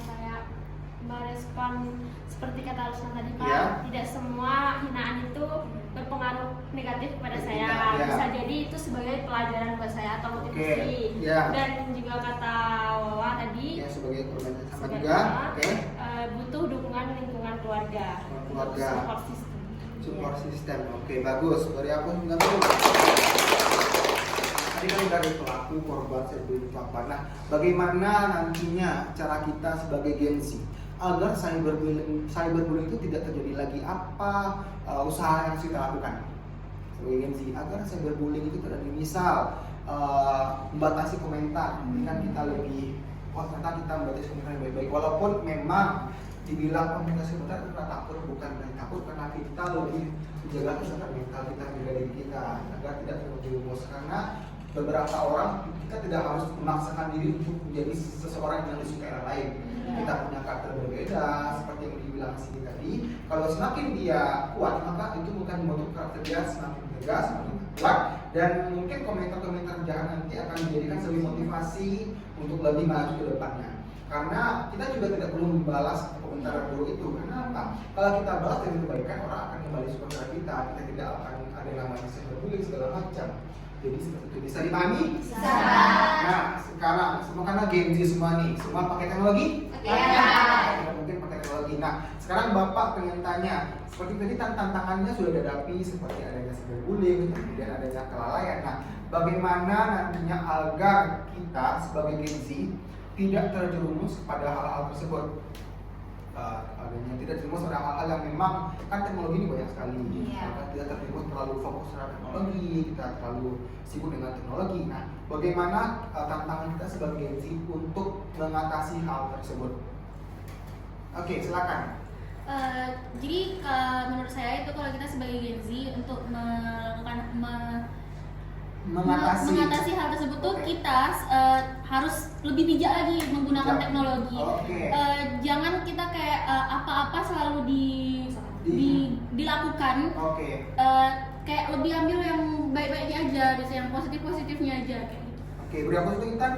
Kayak merespon seperti kata Ruslan tadi Pak, Iya. tidak semua hinaan itu berpengaruh negatif kepada saya. Iya. Bisa jadi itu sebagai pelajaran buat saya atau motivasi. Iya. Dan juga kata Wawa tadi, Ya, sebagai korban sama sebagai juga. korban, Oke. butuh butuh dukungan lingkungan keluarga. Keluarga. Support system. Support system. Oke, bagus. Dari aku enggak tahu. Tadi kan dari pelaku, korban, cyberbullying itu apa. Nah, bagaimana nantinya cara kita sebagai Gen Z agar cyberbullying itu tidak terjadi lagi? Apa usaha yang harus kita lakukan sebagai Gen Z agar cyberbullying itu terjadi? Misal membatasi komentar. Ini kan kita lebih ternyata kita membatasi komentar yang baik-baik. Walaupun memang dibilang komunikasi komentar itu karena takut, bukan karena takut, karena kita lebih menjaga kesehatan mental kita, menjaga diri kita agar tidak terjerumus. Karena beberapa orang kita tidak harus memaksakan diri untuk menjadi seseorang yang disukai orang lain. Kita punya karakter berbeda, seperti yang dibilang Sini tadi. Kalau semakin dia kuat, maka itu bukan membentuk karakter dia semakin tegas, semakin kuat, dan mungkin komentar-komentar jahat nanti akan menjadikan sebagai motivasi untuk lebih maju ke depannya. Karena kita juga tidak perlu membalas komentar buruk itu. Karena apa? Kalau kita balas dengan kebaikan, orang akan kembali suka kepada kita. Kita tidak akan ada yang namanya cyberbullying segala macam. Jadi seperti itu, bisa dipahami? Bisa. Nah, sekarang semua karena Gen Z semua nih, semua pakai teknologi? Iya. Mungkin pakai teknologi. Nah, sekarang Bapak pengen tanya, seperti tadi tantangannya sudah dihadapi, seperti adanya cyberbullying, kemudian adanya kelalaian. Nah, bagaimana nantinya agar kita sebagai Gen Z tidak terjerumus pada hal-hal tersebut? Adanya tidak terjerumus pada hal-hal yang memang kan teknologi ini banyak sekali. Iya. Kita tidak terjerumus terlalu fokus terhadap teknologi, kita terlalu sibuk dengan teknologi. Nah, bagaimana tantangan kita sebagai Gen Z untuk mengatasi hal tersebut? Oke, silakan. Jadi menurut saya itu kalau kita sebagai Gen Z untuk melakukan mengatasi hal tersebut tuh kita harus lebih bijak lagi menggunakan Bijak. teknologi. Oke. Jangan kita kayak apa-apa selalu dilakukan. Oke. Kayak lebih ambil yang baik-baiknya aja, bisa yang positif-positifnya aja kayak gitu. Oke, beri aku itu Intan.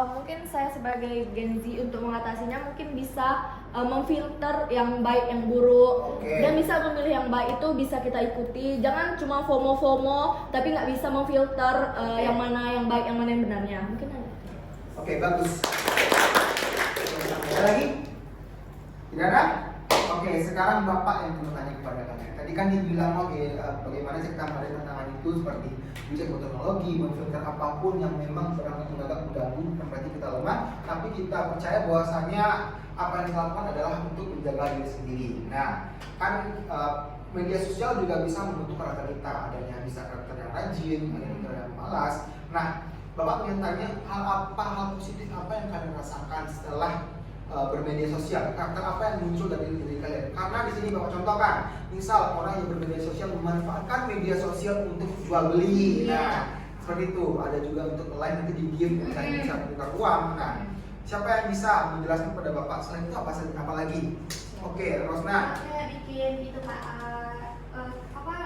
Mungkin saya sebagai Gen Z untuk mengatasinya mungkin bisa memfilter yang baik yang buruk. Oke. Dan bisa memilih yang baik itu bisa kita ikuti. Jangan cuma FOMO tapi nggak bisa memfilter yang mana yang baik yang mana yang benarnya. Mungkin ada. Oke, bagus. Ada lagi? Tidak ada? Oke, sekarang Bapak yang bertanya kepada kalian. Tadi kan dibilang bagaimana sih kita menghadapi tantangan itu seperti bijak teknologi, memfilter apapun yang memang berangkat mengganggu, bukan berarti kita lemah, tapi kita percaya bahwasanya apa yang kita lakukan adalah untuk menjaga diri sendiri. Nah, kan media sosial juga bisa membentuk karakter kita, adanya bisa karakter yang rajin, ada karakter yang malas. Nah, Bapak ingin tanya hal positif apa yang kalian rasakan setelah bermedia sosial, karakter apa yang muncul dari diri kalian? Karena di sini Bapak contohkan, misal orang yang bermedia sosial memanfaatkan media sosial untuk jual beli, nah seperti itu. Ada juga untuk live nanti di game, misalnya bisa membuka uang. Nah, siapa yang bisa menjelaskan kepada Bapak selain itu apa lagi? Oke, Rosna. Kayak bikin itu Pak,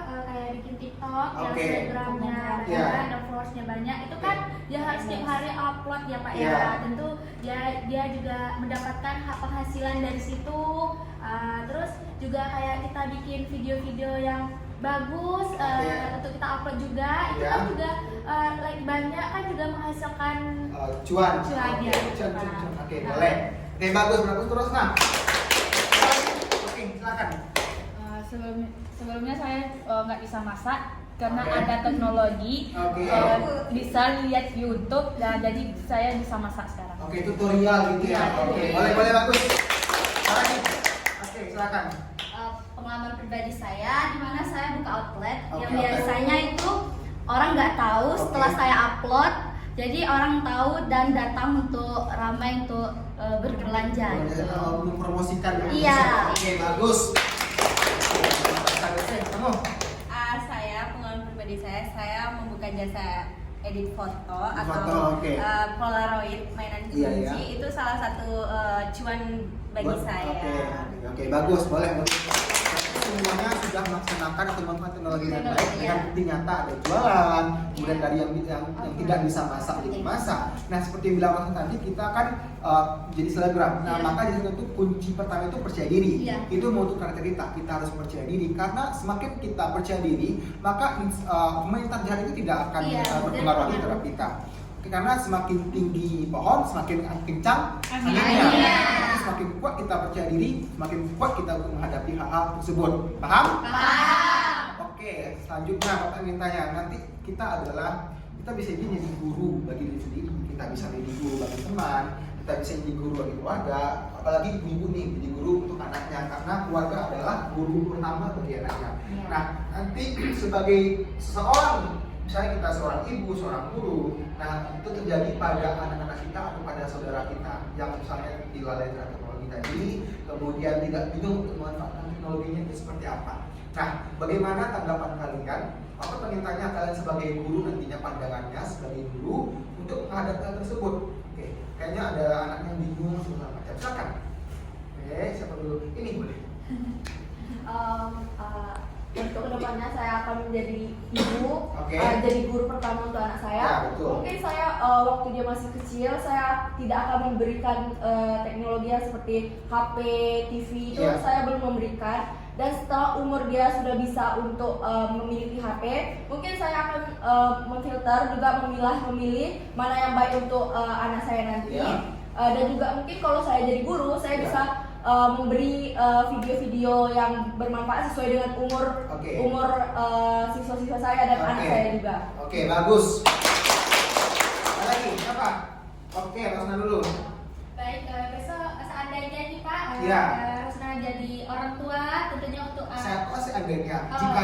kayak bikin TikTok, yang Oke. Instagramnya, Iya. ada followersnya banyak. Itu kan dia harus setiap hari upload ya Pak Iya. ya. Tentu dia juga mendapatkan penghasilan dari situ. Terus juga kayak kita bikin video-video yang bagus untuk kita upload juga. Itu Iya. kan juga like banyak kan juga menghasilkan Cuan. Cuan, ya. Cuan. Oke, boleh. Oke, bagus terus. Nah, oke, silakan. Sebelumnya saya nggak bisa masak karena Oke. ada teknologi. Oke. Bisa lihat YouTube dan jadi saya bisa masak sekarang. Oke, tutorial gitu ya. Oke, boleh bagus. Lagi. Oke, silakan. Pengalaman pribadi saya di mana saya buka outlet Oke, yang outlet. biasanya itu orang nggak tahu. Oke. Setelah saya upload, jadi orang tahu dan datang untuk ramai untuk berbelanja gitu. Mempromosikan. Iya. Oke, bagus. Kamu? Saya pengalaman pribadi saya membuka jasa edit foto atau oke. Polaroid mainan Iya, kunci iya. itu salah satu cuan bagi saya. Oke, bagus, boleh. Semuanya sudah melaksanakan atau memanfaatkan teknologi dengan baik. Dengan bukti nyata ada jualan, kemudian dari yang tidak bisa masak jadi masak. Nah, seperti yang bilang Mas tadi, kita kan jadi selebgram. Nah, Iya. maka di situ kunci pertama itu percaya diri. Iya. Itu untuk karakter kita harus percaya diri. Karena semakin kita percaya diri, maka komentar jahat itu tidak akan Iya, berpengaruh lagi benar. terhadap kita. Karena semakin tinggi pohon, semakin kencang Anginnya. anginnya. Semakin kuat kita percaya diri, semakin kuat kita untuk menghadapi hal-hal tersebut. Paham? Oke, selanjutnya Bapak ingin tanya, nanti kita bisa jadi guru bagi diri sendiri, kita bisa jadi guru bagi teman, kita bisa jadi guru bagi keluarga, apalagi ibu nih jadi guru untuk anaknya, karena keluarga adalah guru pertama bagi anaknya. Nah, nanti sebagai seseorang, misalnya kita seorang ibu, seorang guru, nah itu terjadi pada anak-anak kita atau pada saudara kita yang misalnya dilalai dengan teknologi tadi, kemudian tidak bingung untuk memanfaatkan teknologinya itu seperti apa. Nah, bagaimana tanggapan kalian? Aku pengen tanya kalian sebagai guru nantinya pandangannya sebagai guru untuk menghadapi hal tersebut. Oke, kayaknya ada anak yang bingung segala macam. Silakan. Oke, siapa dulu? Ini boleh. Untuk kedepannya saya akan menjadi ibu, Oke. jadi guru pertama untuk anak saya. Ya, betul. Mungkin saya waktu dia masih kecil saya tidak akan memberikan teknologi yang seperti HP, TV itu Ya. saya belum memberikan. Dan setelah umur dia sudah bisa untuk memiliki HP, mungkin saya akan memfilter juga memilih mana yang baik untuk anak saya nanti. Ya. Dan juga mungkin kalau saya jadi guru, saya Ya. bisa memberi video-video yang bermanfaat sesuai dengan umur Oke. siswa-siswa saya dan anak Oke. saya juga. Oke, bagus. Ada lagi, siapa? Oke, Rosna dulu. Baik, besok seandainya nih Pak, Iya. Rosna jadi orang tua, tentunya untuk Saya pasti andainya. Oh, Jika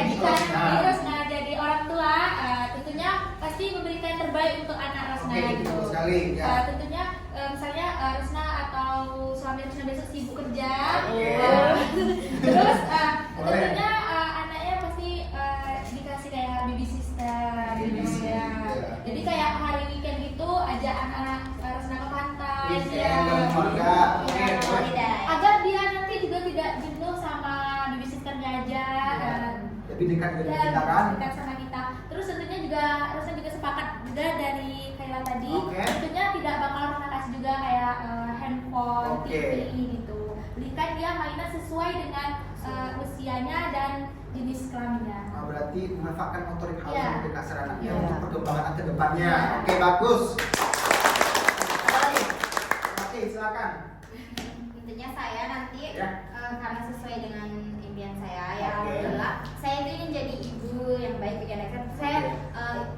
jika Rosna. nanti Rosna jadi orang tua, tentunya pasti memberikan yang terbaik untuk anak Rosna Oke, gitu. betul sekali, ya. Tentunya misalnya Rosna atau suami Rosna besok sibuk kerja, Oke. terus Boleh. tentunya anaknya pasti dikasih kayak baby sister, gitu Babysitter, ya. ya. Jadi kayak hari weekend gitu ajak anak-anak Rosna ke pantai, Weekend ya. bareng keluarga. Oke, Ya, boleh. agar dia nanti juga tidak jenuh sama baby sisternya aja. Lebih dekat dengan Ya, kita kan? dekat sama kita. Terus tentunya juga Rosna juga sepakat juga dari Kayla tadi. Oke. Tentunya tidak bakal Rosna kasih juga kayak handphone, Oke. TV gitu. Belikan dia mainan sesuai dengan usianya dan jenis kelaminnya. Berarti memanfaatkan motorik halus Ya. untuk kasar anaknya Ya. untuk perkembangan ke depannya. Ya. Oke, bagus. Apa lagi? Oke, silakan. Tentunya saya nanti Ya. karena sesuai dengan impian saya ya Oke. adalah saya itu ingin jadi ibu yang baik bagi anak saya.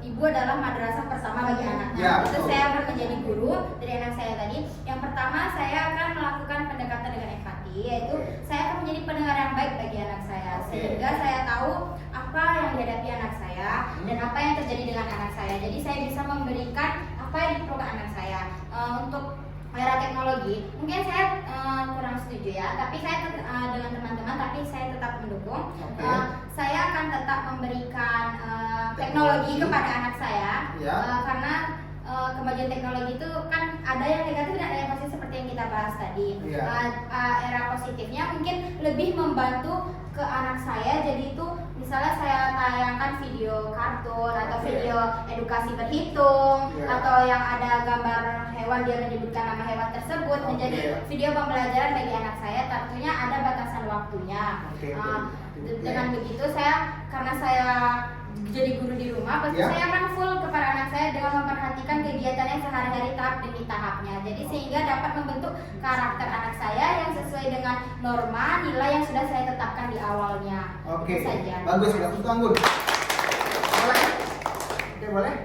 Ibu adalah madrasah pertama bagi anaknya. Ya, Itu betul. saya akan menjadi guru dari anak saya tadi. Yang pertama saya akan melakukan pendekatan dengan empati, yaitu Oke. saya akan menjadi pendengar yang baik bagi anak saya, Oke. sehingga saya tahu apa yang dihadapi anak saya dan apa yang terjadi dengan anak saya. Jadi saya bisa memberikan apa yang diperlukan anak saya. Untuk era teknologi, mungkin saya kurang setuju ya, tapi saya dengan teman-teman, tapi saya tetap mendukung. Oke. Saya akan tetap memberikan teknologi kepada anak saya, Ya. karena kemajuan teknologi itu kan ada yang negatif dan ada yang positif seperti yang kita bahas tadi. Ya. Era positifnya mungkin lebih membantu ke anak saya, jadi itu misalnya saya tayangkan video kartun atau Oke. video edukasi berhitung Ya. atau yang ada gambar hewan dia menyebutkan nama hewan tersebut Oke. menjadi video pembelajaran bagi anak saya. Tentunya ada batasan waktunya. Oke, betul. Dengan begitu karena saya jadi guru di rumah, pasti Ya. saya akan full kepada anak saya dengan memperhatikan kegiatannya sehari-hari tahap demi tahapnya. Jadi sehingga dapat membentuk karakter anak saya yang sesuai dengan norma nilai yang sudah saya tetapkan di awalnya. Oke, Itu saja. bagus, sudah tentu Anggun. Boleh? Oke, boleh?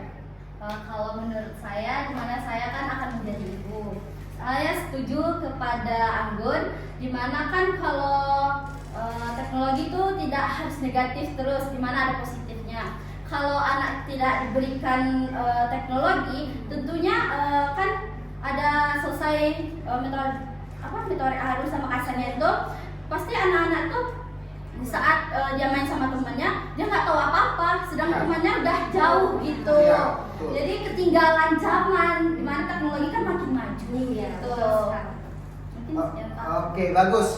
Kalau menurut saya, dimana saya kan akan menjadi ibu, saya setuju kepada Anggun, dimana kan kalau teknologi itu tidak harus negatif terus, dimana ada positifnya. Kalau anak tidak diberikan teknologi, tentunya kan ada selesai metode halus sama kasarnya itu, pasti anak-anak tuh di saat dia main sama temannya, dia nggak tahu apa-apa, sedang Ya. temannya udah jauh gitu. Ya, betul. Jadi ketinggalan zaman, dimana teknologi kan makin maju Iya, gitu. betul sekali. Mungkin sekian, Pak. Oke, bagus.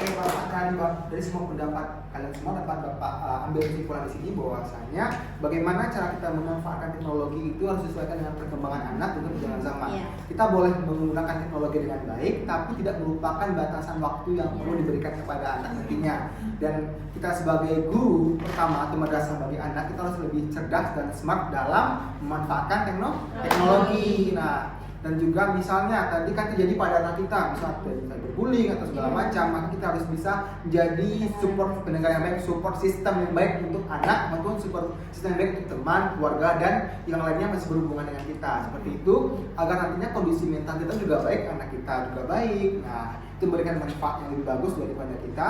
Oke, Bapak, dari semua pendapat kalian semua dapat Bapak ambil kesimpulan di sini bahwasanya bagaimana cara kita memanfaatkan teknologi itu harus disesuaikan dengan perkembangan anak untuk berjalan zaman. Iya. Kita boleh menggunakan teknologi dengan baik, tapi tidak melupakan batasan waktu yang perlu diberikan kepada anak nantinya. Dan kita sebagai guru pertama atau madrasah bagi anak, kita harus lebih cerdas dan smart dalam memanfaatkan teknologi. Nah, dan juga misalnya tadi kan terjadi pada anak kita, misalnya cyberbullying atau segala macam, maka kita harus bisa menjadi support pendengar yang baik, support sistem yang baik untuk anak maupun support sistem yang baik untuk teman, keluarga dan yang lainnya masih berhubungan dengan kita. Seperti itu agar nantinya kondisi mental kita juga baik, anak kita juga baik. Nah, itu memberikan manfaat yang lebih bagus daripada kita.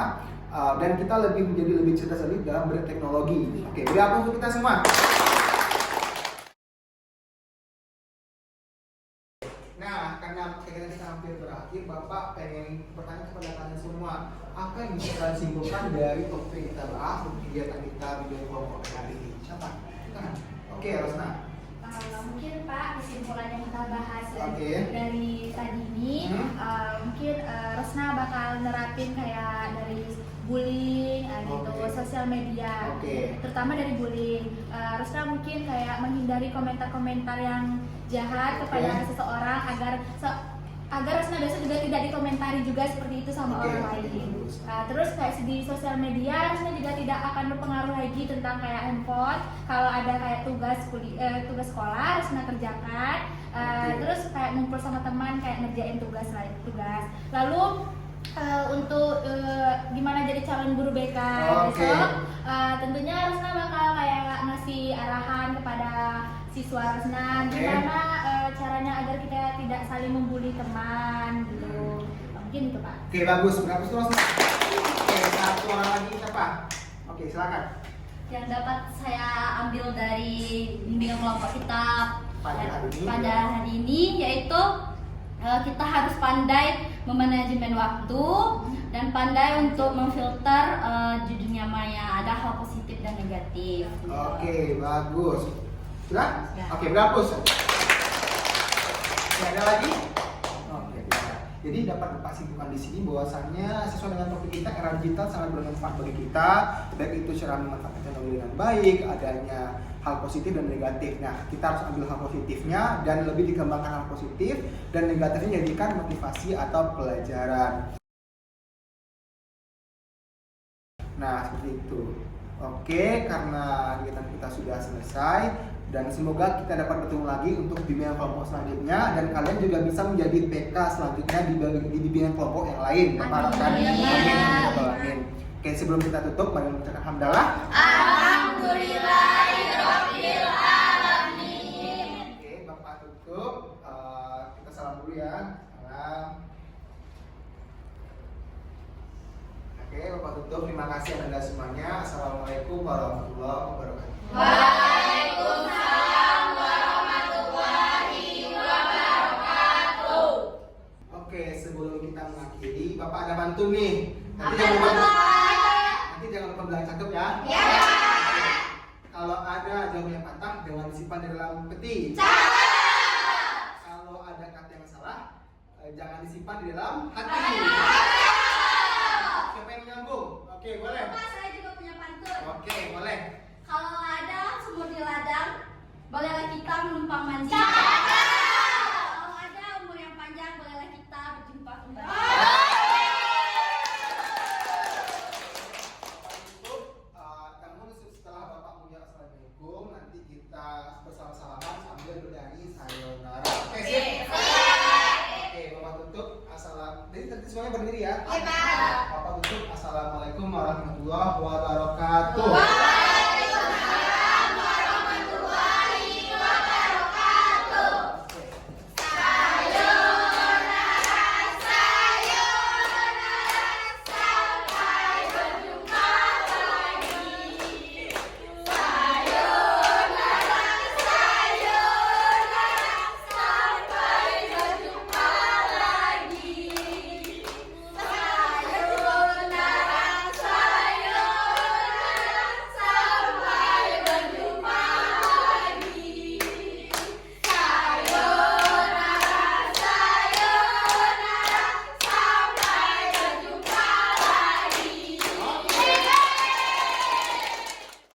Dan kita menjadi lebih cerdas lagi dalam berteknologi. Oke, beri apa untuk kita semua? Nah, karena kegiatan kita hampir berakhir, Bapak pengen bertanya kepada kalian semua, apa yang bisa kalian simpulkan dari topik yang kita bahas untuk kegiatan kita video kelompok hari ini? Siapa? Oke, Rosna. Mungkin Pak, kesimpulan yang kita bahas dari tadi ini, mungkin Rosna bakal nerapin kayak dari bullying gitu, sosial media, terutama dari bullying. Rosna mungkin kayak menghindari komentar-komentar yang jahat kepada seseorang agar Rosna besok juga tidak dikomentari juga seperti itu sama orang lain. Terus kayak di sosial media Rosna juga tidak akan berpengaruh lagi tentang kayak handphone. Kalau ada kayak tugas sekolah Rosna kerjakan. Terus kayak ngumpul sama teman kayak ngerjain tugas. Lalu untuk gimana jadi calon guru BK besok, tentunya Rosna bakal kayak ngasih arahan kepada siswa Rosna gimana caranya agar kita tidak saling membuli teman gitu. Mungkin itu Pak. Oke, bagus Rosna. Oke, satu orang lagi siapa? Oke, silakan. Yang dapat saya ambil dari bimbingan kelompok kita pada hari ini yaitu kita harus pandai memanajemen waktu dan pandai untuk memfilter di dunia maya, ada hal positif dan negatif. Oke, bagus. Sudah? Oke, bagus. Oke, ada lagi? Oke, bisa. Jadi dapat Bapak simpulkan di sini bahwasannya sesuai dengan topik kita, era digital sangat bermanfaat bagi kita, baik itu cara memanfaatkan teknologi dengan baik, adanya hal positif dan negatif. Nah, kita harus ambil hal positifnya dan lebih dikembangkan hal positif, dan negatifnya jadikan motivasi atau pelajaran. Nah, seperti itu. Oke, karena kegiatan kita sudah selesai dan semoga kita dapat bertemu lagi untuk bimbingan kelompok selanjutnya dan kalian juga bisa menjadi PK selanjutnya di bimbingan kelompok yang lain. Amin. Oke, sebelum kita tutup, mari mengucapkan hamdalah. Alhamdulillahirabbil alamin. Oke, Bapak tutup. Kita salam dulu ya. Salam. Oke, Bapak tutup. Terima kasih Anda semuanya. Assalamualaikum warahmatullahi wabarakatuh. Waalaikumsalam warahmatullahi wabarakatuh. Oke, sebelum kita mengakhiri, Bapak ada bantu nih. Nanti jangan lupa bilang cakep ya. Ya. Kalau ada jawaban yang patah, jangan disimpan di dalam peti. Kalau ada kata yang salah, jangan disimpan di dalam hati. Siapa yang menyambung? Oke, boleh. Pak, saya juga punya pantun. Oke, boleh. Kalau ada sumur di ladang, bolehlah kita menumpang mandi. Kalau ada umur yang panjang, bolehlah kita berjumpa kembali. Namun setelah Bapak mengucapkan assalamualaikum, nanti kita bersama-salaman sambil bernyanyi sayonara. Oke, siap? Oke, Bapak tutup assalam. Jadi nanti semuanya berdiri ya. Bapak tutup assalamualaikum warahmatullahi wabarakatuh.